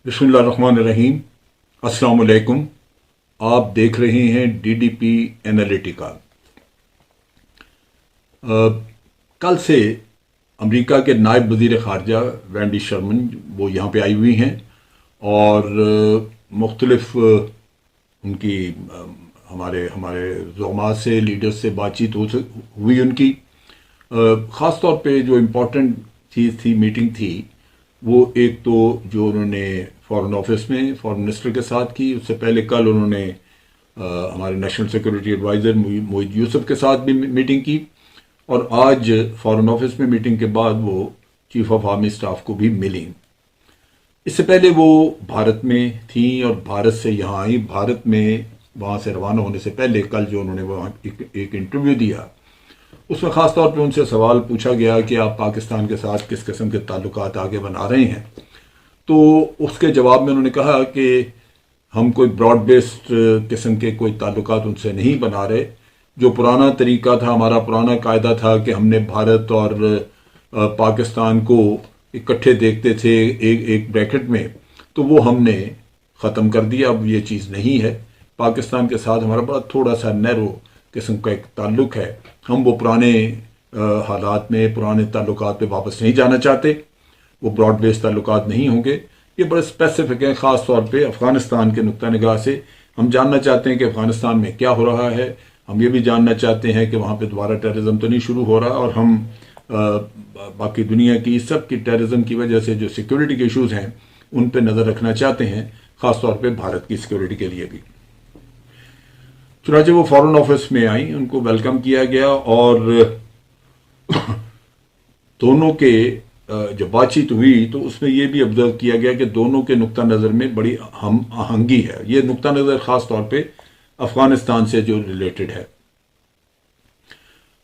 बिस्मिल्लाहिर्रहमानिर्रहीम। अस्सलाम वालेकुम। आप देख रहे हैं DDP एनालिटिका। कल से अमेरिका के नायब वज़ीर ख़ारजा वेंडी शर्मन वो यहाँ पे आई हुई हैं और मुख्तलिफ उनकी हमारे हमारे ज़ुमा से लीडर्स से बातचीत हुई उनकी। ख़ास तौर पे जो इम्पोर्टेंट चीज़ थी, मीटिंग थी, वो एक तो जो उन्होंने फॉरेन ऑफिस में फॉरेन मिनिस्टर के साथ की। उससे पहले कल उन्होंने हमारे national security adviser Moeed Yusuf के साथ भी मीटिंग की और आज फॉरेन ऑफिस में मीटिंग के बाद वो चीफ ऑफ आर्मी स्टाफ को भी मिली। इससे पहले वो भारत में थी और भारत से यहाँ आई। भारत में वहाँ से रवाना होने से पहले कल जो उन्होंने वहाँ एक इंटरव्यू दिया, उसमें ख़ास तौर पे उनसे सवाल पूछा गया कि आप पाकिस्तान के साथ किस किस्म के ताल्लुकात आगे बना रहे हैं। तो उसके जवाब में उन्होंने कहा कि हम कोई ब्रॉड बेस्ड किस्म के कोई ताल्लुकात उनसे नहीं बना रहे। जो पुराना तरीका था, हमारा पुराना कायदा था कि हमने भारत और पाकिस्तान को इकट्ठे देखते थे एक ब्रैकेट में, तो वो हमने ख़त्म कर दिया। अब ये चीज़ नहीं है। पाकिस्तान के साथ हमारा बड़ा थोड़ा सा नैरो किस्म का एक ताल्लुक़ है। हम वो पुराने हालात में, पुराने ताल्लुकात पे वापस नहीं जाना चाहते। वो ब्रॉड बेस्ड ताल्लुकात नहीं होंगे। ये बड़े स्पेसिफिक हैं। ख़ास तौर पे अफ़गानिस्तान के नुक्ता निगाह से हम जानना चाहते हैं कि अफ़गानिस्तान में क्या हो रहा है। हम ये भी जानना चाहते हैं कि वहाँ पे दोबारा टेररिज्म तो नहीं शुरू हो रहा, और हम बाकी दुनिया की सब की टेररिज्म की वजह से जो सिक्योरिटी के इशूज़ हैं उन पर नज़र रखना चाहते हैं, ख़ास तौर पर भारत की सिक्योरिटी के लिए भी। चुनांचे वो फॉरेन ऑफिस में आई, उनको वेलकम किया गया और दोनों के जब बातचीत हुई तो उसमें यह भी ऑब्जर्व किया गया कि दोनों के नुक्ता नज़र में बड़ी हम आहंगी है। ये नुक्ता नज़र ख़ास तौर पे अफ़गानिस्तान से जो रिलेटेड है।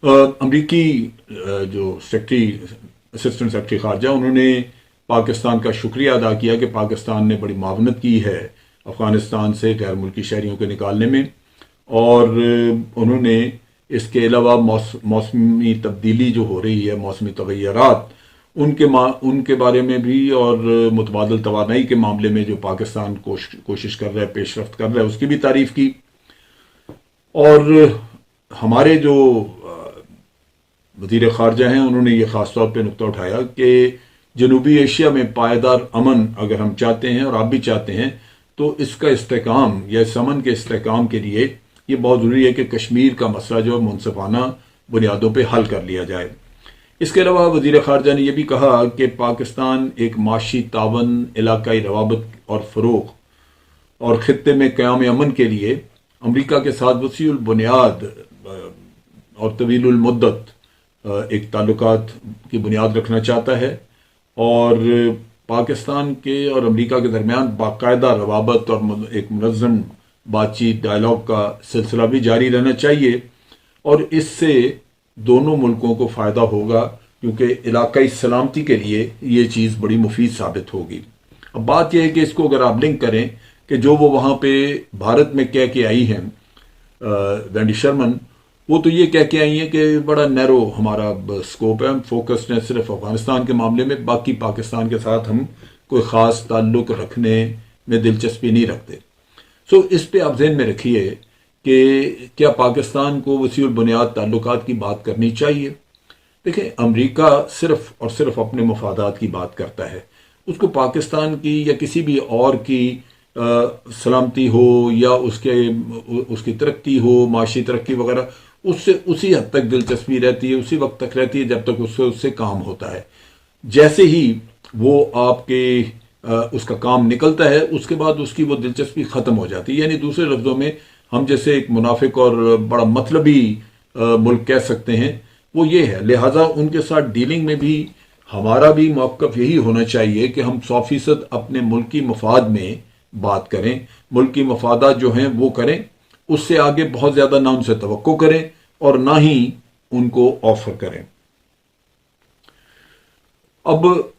अमरीकी जो असिस्टेंट सेक्रेटरी ख़ारजा, उन्होंने पाकिस्तान का शुक्रिया अदा किया कि पाकिस्तान ने बड़ी मावनत की है अफ़गानिस्तान से गैर मुल्की शहरियों को निकालने में, और उन्होंने इसके अलावा मौसमी तब्दीली जो हो रही है, मौसमी तगय्युरात, उनके बारे में भी, और मुतबादल तवानाई के मामले में जो पाकिस्तान कोशिश कर रहा है, पेशरफ्त कर रहा है, उसकी भी तारीफ़ की। और हमारे जो वज़ीर ख़ारजा हैं, उन्होंने ये ख़ास तौर पे नुक्ता उठाया कि जनूबी एशिया में पायदार अमन अगर हम चाहते हैं और आप भी चाहते हैं, तो इसका इस्तेकाम या इस अमन के इस्तेकाम के लिए ये बहुत ज़रूरी है कि कश्मीर का मसला जो मुनसिफाना बुनियादों पे हल कर लिया जाए। इसके अलावा वज़ीर ख़ारजा ने यह भी कहा कि पाकिस्तान एक माशी तावन, इलाकाई रवाबत और फ़रोग़ और ख़ित्ते में क़याम अमन के लिए अमरीका के साथ वसीउल बुनियाद और तवीलुल मुद्दत एक ताल्लुकात की बुनियाद रखना चाहता है, और पाकिस्तान के और अमरीका के दरमियान बाकायदा रवाबत और एक मुनज़्ज़म बातचीत, डायलॉग का सिलसिला भी जारी रहना चाहिए। और इससे दोनों मुल्कों को फ़ायदा होगा, क्योंकि इलाकाई सलामती के लिए ये चीज़ बड़ी मुफीद साबित होगी। अब बात यह है कि इसको अगर आप लिंक करें कि जो वो वहाँ पे भारत में कह के आई हैं वेंडी शर्मन, वो तो ये कह के आई हैं कि बड़ा नैरो हमारा स्कोप है, हम फोकस्ड हैं सिर्फ अफ़गानिस्तान के मामले में, बाकी पाकिस्तान के साथ हम कोई ख़ास ताल्लुक़ रखने में दिलचस्पी नहीं रखते। सो इस पे आप ज़हन में रखिए कि क्या पाकिस्तान को वसीउल बुनियाद ताल्लुकात की बात करनी चाहिए। देखिए, अमेरिका सिर्फ और सिर्फ अपने मफादात की बात करता है। उसको पाकिस्तान की या किसी भी और की सलामती हो या उसकी तरक्की हो, माशी तरक्की वगैरह, उससे उसी हद तक दिलचस्पी रहती है, उसी वक्त तक रहती है जब तक उससे काम होता है। जैसे ही वो आपके उसका काम निकलता है, उसके बाद उसकी वो दिलचस्पी ख़त्म हो जाती है। यानी दूसरे लफ्ज़ों में हम जैसे एक मुनाफिक और बड़ा मतलबी मुल्क कह सकते हैं, वो ये है। लिहाजा उनके साथ डीलिंग में भी हमारा भी मौक़िफ़ यही होना चाहिए कि हम 100% अपने मुल्की मफाद में बात करें, मुल्की मफादात जो हैं वो करें, उससे आगे बहुत ज़्यादा ना उनसे तवक्को करें और ना ही उनको ऑफ़र करें। अब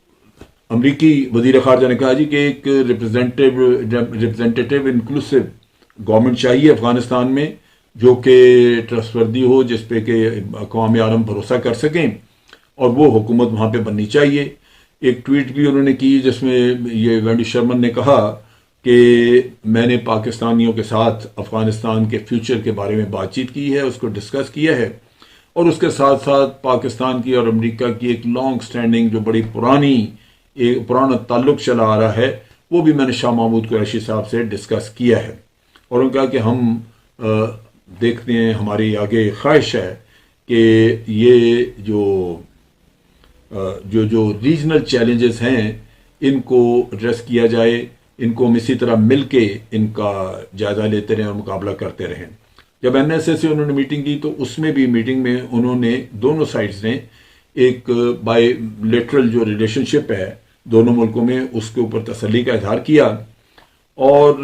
अमरीकी वज़ीर ख़ारजा ने कहा जी कि एक रिप्रेजेंटेटिव इंक्लूसिव गवर्नमेंट चाहिए अफ़गानिस्तान में, जो कि ट्रस्टवर्दी हो, जिस पे कि अक़वाम आलम भरोसा कर सकें, और वो हुकूमत वहाँ पे बननी चाहिए। ایک ٹویٹ بھی انہوں نے کی جس میں یہ وینڈی شرمن نے کہا کہ میں نے پاکستانیوں کے ساتھ افغانستان کے فیوچر کے بارے میں بات چیت کی ہے، اس کو ڈسکس کیا ہے، اور اس کے ساتھ ساتھ پاکستان کی اور امریکہ کی ایک لانگ سٹینڈنگ جو بڑی پرانا تعلق چلا آ رہا ہے وہ بھی میں نے شاہ محمود قریشی صاحب سے ڈسکس کیا ہے، اور انہوں نے کہا کہ ہم دیکھتے ہیں، ہماری آگے خواہش ہے کہ یہ جو ریجنل چیلنجز ہیں ان کو ایڈریس کیا جائے، ان کو ہم اسی طرح مل کے ان کا جائزہ لیتے رہیں اور مقابلہ کرتے رہیں۔ جب این ایس اے سے انہوں نے میٹنگ کی تو اس میں بھی میٹنگ میں انہوں نے دونوں سائڈز نے ایک بائی لیٹرل جو ریلیشن شپ ہے دونوں ملکوں میں اس کے اوپر تسلی کا اظہار کیا، اور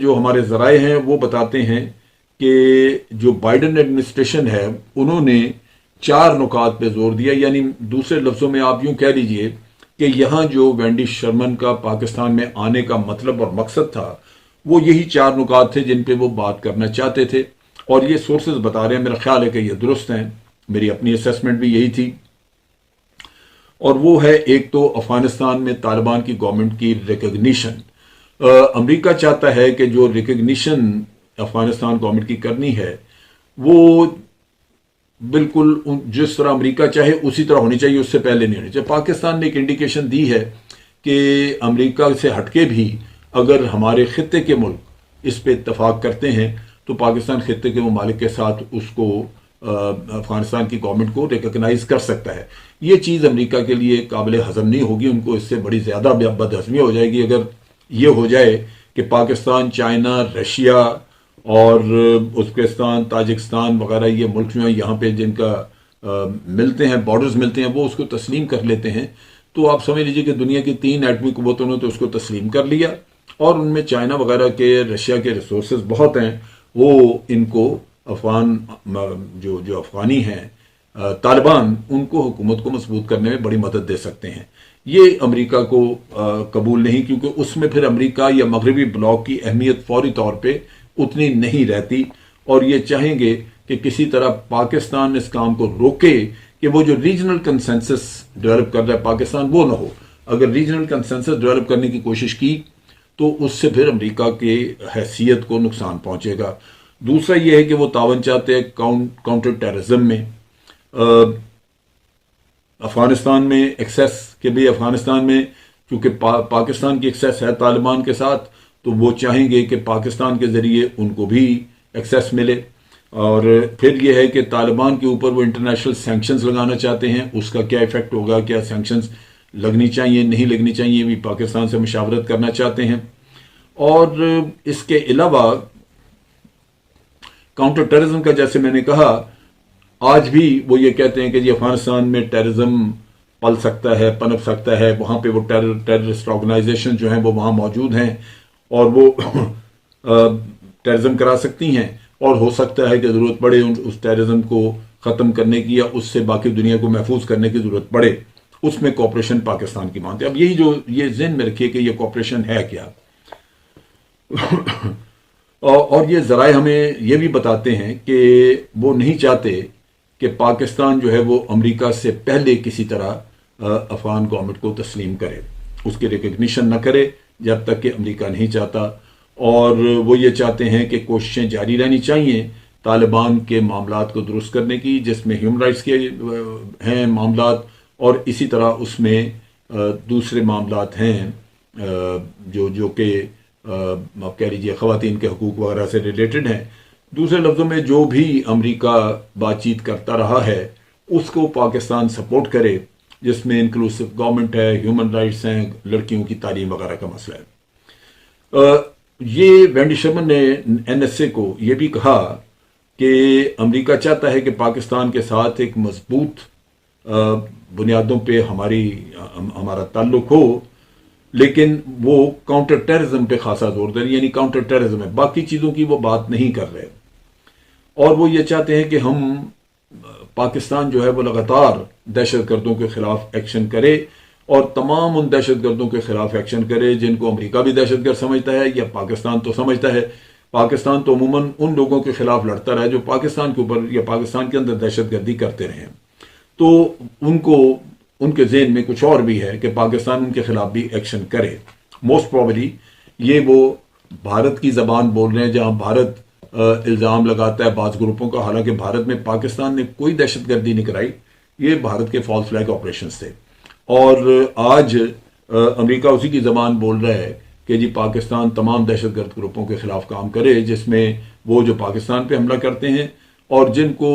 جو ہمارے ذرائع ہیں وہ بتاتے ہیں کہ جو بائیڈن ایڈمنسٹریشن ہے انہوں نے 4 نکات پہ زور دیا، یعنی دوسرے لفظوں میں آپ یوں کہہ لیجئے کہ یہاں جو وینڈی شرمن کا پاکستان میں آنے کا مطلب اور مقصد تھا وہ یہی 4 نکات تھے جن پہ وہ بات کرنا چاہتے تھے، اور یہ سورسز بتا رہے ہیں، میرا خیال ہے کہ یہ درست ہیں، میری اپنی اسیسمنٹ بھی یہی تھی، اور وہ ہے ایک تو افغانستان میں طالبان کی گورنمنٹ کی ریکگنیشن۔ امریکہ چاہتا ہے کہ جو ریکگنیشن افغانستان گورنمنٹ کی کرنی ہے وہ بالکل جس طرح امریکہ چاہے اسی طرح ہونی چاہیے، اس سے پہلے نہیں ہونی چاہیے۔ پاکستان نے ایک انڈیکیشن دی ہے کہ امریکہ سے ہٹ کے بھی اگر ہمارے خطے کے ملک اس پہ اتفاق کرتے ہیں تو پاکستان خطے کے ممالک کے ساتھ اس کو افغانستان کی گورنمنٹ کو ریکگنائز کر سکتا ہے۔ یہ چیز امریکہ کے لیے قابل ہضم نہیں ہوگی، ان کو اس سے بڑی زیادہ بدہضمی ہو جائے گی اگر یہ ہو جائے کہ پاکستان، چائنا، رشیا اور ازبکستان، تاجکستان وغیرہ یہ ملک جو ہیں یہاں پہ جن کا ملتے ہیں، بارڈرز ملتے ہیں، وہ اس کو تسلیم کر لیتے ہیں، تو آپ سمجھ لیجئے کہ دنیا کی 3 ایٹمی قوتوں نے تو اس کو تسلیم کر لیا، اور ان میں چائنا وغیرہ کے، رشیا کے ریسورسز بہت ہیں، وہ ان کو جو افغانی ہیں طالبان، ان کو حکومت کو مضبوط کرنے میں بڑی مدد دے سکتے ہیں۔ یہ امریکہ کو قبول نہیں، کیونکہ اس میں پھر امریکہ یا مغربی بلاک کی اہمیت فوری طور پہ اتنی نہیں رہتی، اور یہ چاہیں گے کہ کسی طرح پاکستان اس کام کو روکے کہ وہ جو ریجنل کنسنسس ڈیولپ کر رہا ہے پاکستان وہ نہ ہو۔ اگر ریجنل کنسنسس ڈیولپ کرنے کی کوشش کی تو اس سے پھر امریکہ کی حیثیت کو نقصان پہنچے گا۔ دوسرا یہ ہے کہ وہ تعاون چاہتے ہیں کاؤنٹر ٹیررزم میں، افغانستان میں ایکسیس کے بھی، افغانستان میں کیونکہ پاکستان کی ایکسیس ہے طالبان کے ساتھ، تو وہ چاہیں گے کہ پاکستان کے ذریعے ان کو بھی ایکسیس ملے، اور پھر یہ ہے کہ طالبان کے اوپر وہ انٹرنیشنل سینکشنز لگانا چاہتے ہیں، اس کا کیا ایفیکٹ ہوگا، کیا سینکشنز لگنی چاہیے نہیں لگنی چاہیے، بھی پاکستان سے مشاورت کرنا چاہتے ہیں۔ اور اس کے علاوہ کاؤنٹر ٹیررزم کا، جیسے میں نے کہا، آج بھی وہ یہ کہتے ہیں کہ جی افغانستان میں ٹیررزم پل سکتا ہے، پنپ سکتا ہے، وہاں پہ وہ ٹیررسٹ آرگنائزیشن جو ہیں وہ وہاں موجود ہیں اور وہ ٹیررزم کرا سکتی ہیں، اور ہو سکتا ہے کہ ضرورت پڑے اس ٹیررزم کو ختم کرنے کی یا اس سے باقی دنیا کو محفوظ کرنے کی ضرورت پڑے، اس میں کوآپریشن پاکستان کی مانتے ہیں۔ اب یہ ذہن میں رکھیے کہ یہ کوآپریشن ہے کیا، اور یہ ذرائع ہمیں یہ بھی بتاتے ہیں کہ وہ نہیں چاہتے کہ پاکستان جو ہے وہ امریکہ سے پہلے کسی طرح افغان گورنمنٹ کو تسلیم کرے، اس کی ریکگنیشن نہ کرے جب تک کہ امریکہ نہیں چاہتا، اور وہ یہ چاہتے ہیں کہ کوششیں جاری رہنی چاہیے طالبان کے معاملات کو درست کرنے کی، جس میں ہیومن رائٹس کے ہیں معاملات، اور اسی طرح اس میں دوسرے معاملات ہیں جو کہ آپ کہہ لیجیے خواتین کے حقوق وغیرہ سے ریلیٹڈ ہیں۔ دوسرے لفظوں میں جو بھی امریکہ بات چیت کرتا رہا ہے اس کو پاکستان سپورٹ کرے، جس میں انکلوسیو گورنمنٹ ہے، ہیومن رائٹس ہیں، لڑکیوں کی تعلیم وغیرہ کا مسئلہ ہے۔ یہ وینڈی شرمن نے این ایس اے کو یہ بھی کہا کہ امریکہ چاہتا ہے کہ پاکستان کے ساتھ ایک مضبوط بنیادوں پہ ہمارا تعلق ہو، لیکن وہ کاؤنٹر ٹیررزم پہ خاصا زور دے، یعنی کاؤنٹر ٹیررزم ہے، باقی چیزوں کی وہ بات نہیں کر رہے، اور وہ یہ چاہتے ہیں کہ ہم پاکستان جو ہے وہ لگاتار دہشت گردوں کے خلاف ایکشن کرے، اور تمام ان دہشت گردوں کے خلاف ایکشن کرے جن کو امریکہ بھی دہشت گرد سمجھتا ہے یا پاکستان تو سمجھتا ہے۔ پاکستان تو عموماً ان لوگوں کے خلاف لڑتا رہا ہے جو پاکستان کے اوپر یا پاکستان کے اندر دہشت گردی کرتے رہے ہیں، تو ان کو उनके ज़हन में कुछ और भी है कि पाकिस्तान उनके खिलाफ भी एक्शन करे। मोस्ट प्रॉबली ये वो भारत की ज़बान बोल रहे हैं, जहां भारत इल्ज़ाम लगाता है बाज़ ग्रुपों का, हालांकि भारत में पाकिस्तान ने कोई दहशतगर्दी नहीं कराई, ये भारत के फॉल्स फ्लैग ऑपरेशंस थे। और आज अमेरिका उसी की ज़बान बोल रहा है कि जी पाकिस्तान तमाम दहशतगर्द ग्रुपों के खिलाफ काम करे, जिसमें वो जो पाकिस्तान पे हमला करते हैं और जिनको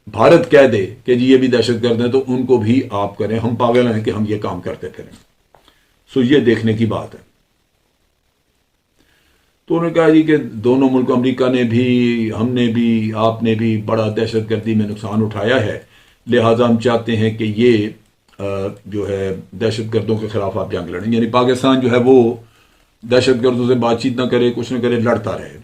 भारत कह दे कि जी ये भी दहशतगर्द हैं तो उनको भी आप करें, हम पागल हैं कि हम ये काम करते फिरें। सो ये देखने की बात है। तो उन्होंने कहा जी कि दोनों मुल्क, अमेरिका ने भी, हमने भी, आपने भी बड़ा दहशतगर्दी में नुकसान उठाया है, लिहाजा हम चाहते हैं कि ये जो है दहशतगर्दों के खिलाफ आप जंग लड़ें, यानी पाकिस्तान जो है वो दहशतगर्दों से बातचीत ना करे, कुछ ना करे, लड़ता रहे।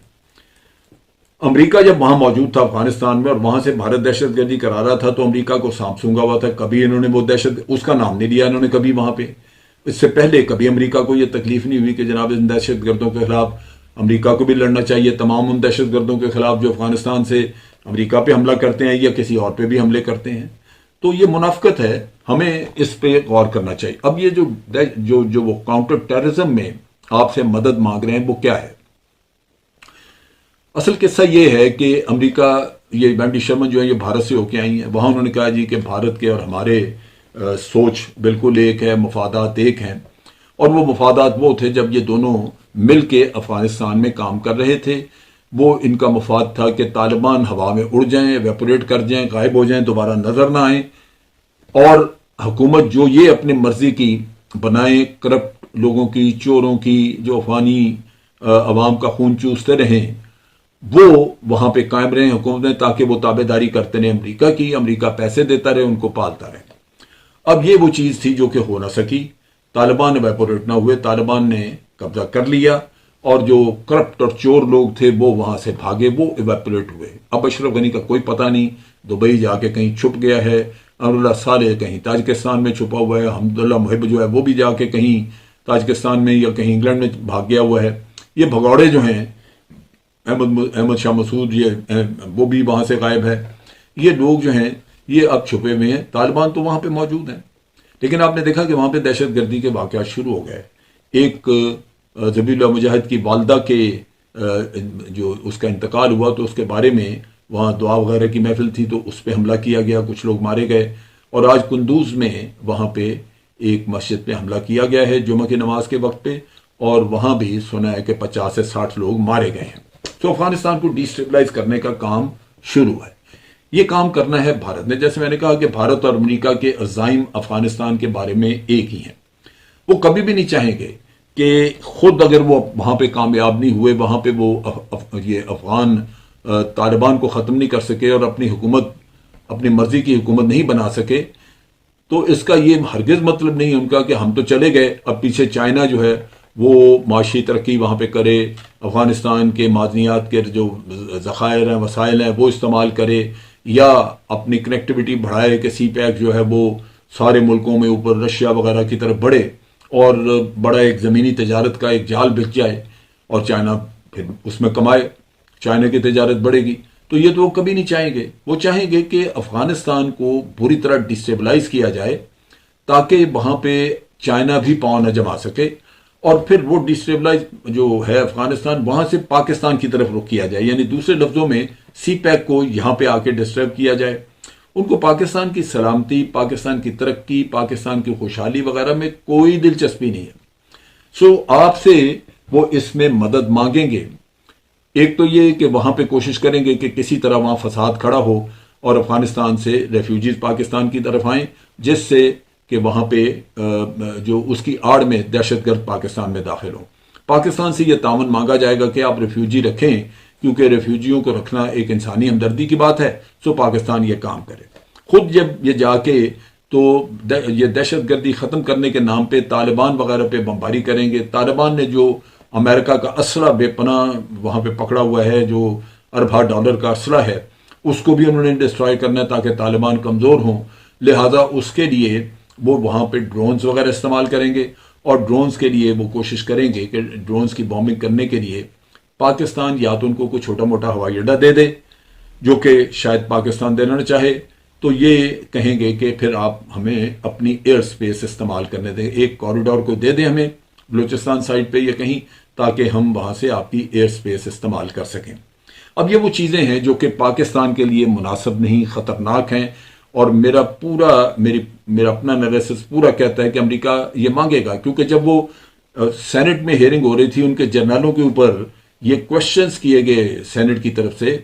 अमेरिका जब वहां मौजूद था अफगानिस्तान में और वहां से भारत दहशतगर्दी करा रहा था तो अमेरिका को सांप सूंघा हुआ था, कभी इन्होंने वो दहशत उसका नाम नहीं लिया इन्होंने कभी वहां पे। इससे पहले कभी अमेरिका को यह तकलीफ नहीं हुई कि जनाब इन दहशतगर्दों के खिलाफ अमेरिका को भी लड़ना चाहिए, तमाम उन दहशतगर्दों के खिलाफ जो अफगानिस्तान से अमेरिका पे हमला करते हैं या किसी और पे भी हमले करते हैं। तो ये मुनाफिकत है, हमें इस पे गौर करना चाहिए। अब ये जो वो काउंटर टेररिज्म में आपसे मदद मांग रहे हैं वो क्या है? असल किस्सा ये है कि अमेरिका, ये वेंडी शर्मन जो है ये भारत से होके आई हैं, वहां उन्होंने कहा जी कि भारत के और हमारे सोच बिल्कुल एक है, मफादात एक हैं। और वो मफादात वो थे जब ये दोनों मिल के अफगानिस्तान में काम कर रहे थे, वो इनका मफाद था कि तालिबान हवा में उड़ जाएं, एवेपोरेट कर जाएं, गायब हो जाएं, दोबारा नजर ना आए, और हुकूमत जो ये अपनी मर्जी की बनाए, करप्ट लोगों की, चोरों की, जो अफगानी अवाम का खून चूसते रहें, वो वहां पे कायम रहे हुकूमत में, ताकि वो ताबेदारी करते रहे अमेरिका की, अमेरिका पैसे देता रहे, उनको पालता रहे। अब ये वो चीज थी जो कि हो ना सकी, तालिबान एवेपोरेट ना हुए, तालिबान ने कब्जा कर लिया और जो करप्ट और चोर लोग थे वो वहां से भागे, वो एवेपोरेट हुए। अब अशरफ गनी का कोई पता नहीं, दुबई जाके कहीं छुप गया है, अब्दुल्ला साले कहीं ताजिकिस्तान में छुपा हुआ है, हमदुल्ला मुहिब जो है वो भी जाके कहीं ताजिकिस्तान में या कहीं इंग्लैंड में भाग गया हुआ है। ये भगौड़े जो हैं, अहमद शाह मसूद, ये वो भी वहां से गायब है। ये लोग जो हैं ये अब छुपे हुए हैं, तालिबान तो वहां पे मौजूद हैं, लेकिन आपने देखा कि वहां पे दहशतगर्दी के वाक़यात शुरू हो गए। एक ज़बीहुल्लाह मुजाहिद की वालदा के जो उसका इंतकाल हुआ तो उसके बारे में वहाँ दुआ वगैरह की महफिल थी, तो उस पर हमला किया गया, कुछ लोग मारे गए। और आज कुंदूज में वहाँ पे एक मस्जिद पे हमला किया गया है जुम्मे की नमाज के वक्त पे, और वहाँ भी सुना है कि 50 से 60 लोग मारे गए हैं। तो अफगानिस्तान को डिस्टेबलाइज करने का काम शुरू है। ये काम करना है भारत ने। जैसे मैंने कहा कि भारत और अमेरिका के अज़ाइम अफगानिस्तान के बारे में एक ही हैं। वो कभी भी नहीं चाहेंगे कि खुद अगर वो वहां पे कामयाब नहीं हुए, वहां पे वो ये अफगान तालिबान को ख़त्म नहीं कर सके और अपनी हुकूमत, अपनी मर्जी की हुकूमत नहीं बना सके, तो इसका ये हरगिज़ मतलब नहीं है उनका कि हम तो चले गए, अब पीछे चाइना जो है वो माशी तरक्की वहाँ पे करे, अफगानिस्तान के मादनियात के जो ज़खायर हैं, वसाइल हैं, वो इस्तेमाल करे, या अपनी कनेक्टिविटी बढ़ाए कि सी पैक जो है वो सारे मुल्कों में ऊपर रशिया वगैरह की तरफ बढ़े और बड़ा एक ज़मीनी तजारत का एक जाल बिछ जाए और चाइना फिर उसमें कमाए, चाइना की तजारत बढ़ेगी। तो ये तो वो कभी नहीं चाहेंगे। वो चाहेंगे कि अफगानिस्तान को बुरी तरह डिस्टेबलाइज किया जाए ताकि वहाँ पे चाइना भी पाँव न जमा सके, और फिर वो डिस्टेबलाइज जो है अफगानिस्तान, वहाँ से पाकिस्तान की तरफ रुख किया जाए। यानी दूसरे लफ्ज़ों में सी पैक को यहाँ पे आके डिस्टर्ब किया जाए। उनको पाकिस्तान की सलामती, पाकिस्तान की तरक्की, पाकिस्तान की खुशहाली वगैरह में कोई दिलचस्पी नहीं है। सो आपसे वो इसमें मदद मांगेंगे। एक तो ये कि वहां पे कोशिश करेंगे कि किसी तरह वहां फसाद खड़ा हो और अफगानिस्तान से रेफ्यूजीज पाकिस्तान की तरफ आएं, जिससे कि वहां पे जो उसकी आड़ में दहशतगर्द पाकिस्तान में दाखिल हो। पाकिस्तान से यह तावन मांगा जाएगा कि आप रेफ्यूजी रखें, क्योंकि रेफ्यूजियों को रखना एक इंसानी हमदर्दी की बात है। सो पाकिस्तान ये काम करे खुद। जब ये जाके तो ये दहशतगर्दी ख़त्म करने के नाम पे तालिबान वगैरह पे बमबारी करेंगे। तालिबान ने जो अमेरिका का असला बेपनाह वहाँ पे पकड़ा हुआ है, जो अरबा डॉलर का असला है, उसको भी उन्होंने डिस्ट्रॉय करना है ताकि तालिबान कमज़ोर हों। लिहाजा उसके लिए वो वहाँ पे ड्रोन्स वगैरह इस्तेमाल करेंगे, और ड्रोन्स के लिए वो कोशिश करेंगे कि ड्रोन्स की बॉम्बिंग करने के लिए पाकिस्तान या तो उनको कोई छोटा मोटा हवाई अड्डा दे दे, जो कि शायद पाकिस्तान देना न चाहे, تو یہ کہیں گے کہ پھر آپ ہمیں اپنی ایئر سپیس استعمال کرنے دیں، ایک کوریڈور کو دے دیں ہمیں بلوچستان سائڈ پہ یا کہیں، تاکہ ہم وہاں سے آپ کی ایئر سپیس استعمال کر سکیں۔ اب یہ وہ چیزیں ہیں جو کہ پاکستان کے لیے مناسب نہیں، خطرناک ہیں، اور میرا اپنا انالیسس پورا کہتا ہے کہ امریکہ یہ مانگے گا، کیونکہ جب وہ سینٹ میں ہیئرنگ ہو رہی تھی ان کے جرنلوں کے اوپر یہ کوشچنز کیے گئے سینٹ کی طرف سے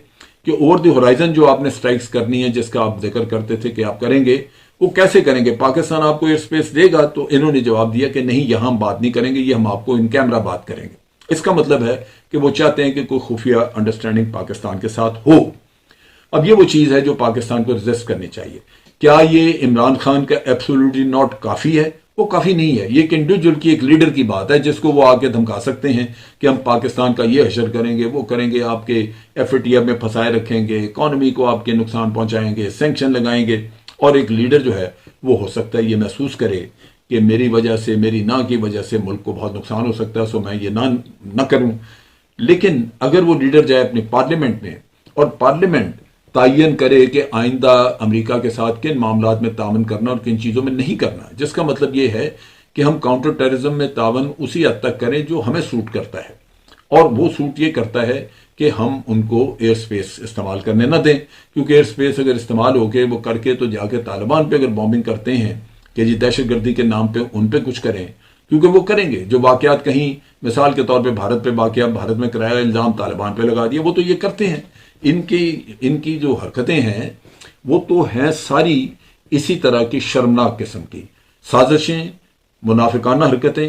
کہ اوور دی ہورائزن جو آپ نے سٹرائکس کرنی ہے، جس کا آپ ذکر کرتے تھے کہ آپ کریں گے، وہ کیسے کریں گے؟ پاکستان آپ کو ایئر سپیس دے گا؟ تو انہوں نے جواب دیا کہ نہیں، یہاں ہم بات نہیں کریں گے، یہ ہم آپ کو ان کیمرہ بات کریں گے۔ اس کا مطلب ہے کہ وہ چاہتے ہیں کہ کوئی خفیہ انڈرسٹینڈنگ پاکستان کے ساتھ ہو۔ اب یہ وہ چیز ہے جو پاکستان کو ریزسٹ کرنی چاہیے۔ کیا یہ عمران خان کا ایبسولوٹلی ناٹ کافی ہے؟ وہ کافی نہیں ہے۔ یہ ایک انڈیویجول کی، ایک لیڈر کی بات ہے جس کو وہ آ کے دھمکا سکتے ہیں کہ ہم پاکستان کا یہ حشر کریں گے، وہ کریں گے، آپ کے ایف اے ٹی ایف میں پھنسائے رکھیں گے، اکانومی کو آپ کے نقصان پہنچائیں گے، سینکشن لگائیں گے۔ اور ایک لیڈر جو ہے وہ ہو سکتا ہے یہ محسوس کرے کہ میری وجہ سے، میری نہ کی وجہ سے ملک کو بہت نقصان ہو سکتا ہے، سو میں یہ نہ کروں۔ لیکن اگر وہ لیڈر جائے اپنی پارلیمنٹ میں اور پارلیمنٹ تعین کرے کہ آئندہ امریکہ کے ساتھ کن معاملات میں تعاون کرنا اور کن چیزوں میں نہیں کرنا، جس کا مطلب یہ ہے کہ ہم کاؤنٹر ٹیررزم میں تعاون اسی حد تک کریں جو ہمیں سوٹ کرتا ہے، اور وہ سوٹ یہ کرتا ہے کہ ہم ان کو ایئر سپیس استعمال کرنے نہ دیں، کیونکہ ایئر سپیس اگر استعمال ہو کے وہ کر کے تو جا کے طالبان پہ اگر بامبنگ کرتے ہیں کہ جی دہشت گردی کے نام پہ ان پہ کچھ کریں، کیونکہ وہ کریں گے۔ جو واقعات کہیں مثال کے طور پہ بھارت پہ واقعہ، بھارت میں کرایا الزام طالبان پہ لگا دیا، وہ تو یہ کرتے ہیں۔ ان کی جو حرکتیں ہیں وہ تو ہیں ساری اسی طرح کی شرمناک قسم کی سازشیں، منافقانہ حرکتیں،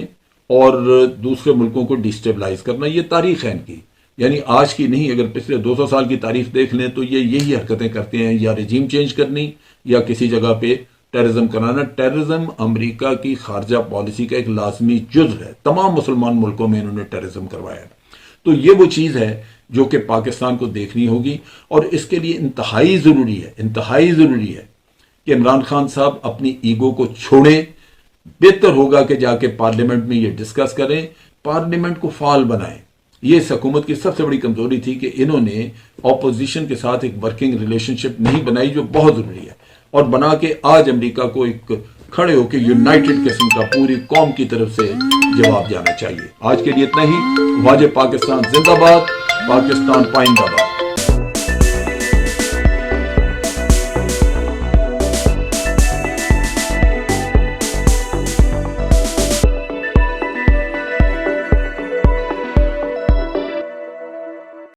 اور دوسرے ملکوں کو ڈیسٹیبلائز کرنا۔ یہ تاریخ ہے ان کی، یعنی آج کی نہیں، اگر پچھلے 200 سال کی تاریخ دیکھ لیں تو یہ یہی حرکتیں کرتے ہیں، یا رجیم چینج کرنی یا کسی جگہ پہ ٹیررزم کرانا۔ ٹیررزم امریکہ کی خارجہ پالیسی کا ایک لازمی جزء ہے، تمام مسلمان ملکوں میں انہوں نے ٹیررزم کروایا ہے۔ تو یہ وہ چیز ہے جو کہ پاکستان کو دیکھنی ہوگی، اور اس کے لیے انتہائی ضروری ہے کہ عمران خان صاحب اپنی ایگو کو چھوڑیں۔ بہتر ہوگا کہ جا کے پارلیمنٹ میں یہ ڈسکس کریں، پارلیمنٹ کو فعال بنائیں۔ یہ اس حکومت کی سب سے بڑی کمزوری تھی کہ انہوں نے اپوزیشن کے ساتھ ایک ورکنگ ریلیشن شپ نہیں بنائی، جو بہت ضروری ہے، اور بنا کے آج امریکہ کو ایک کھڑے ہو کے یونائٹڈ قسم کا پوری قوم کی طرف سے جواب جانا چاہیے۔ آج کے لیے اتنا ہی۔ واجب پاکستان زندہ باد، پاکستان پائندہ باد۔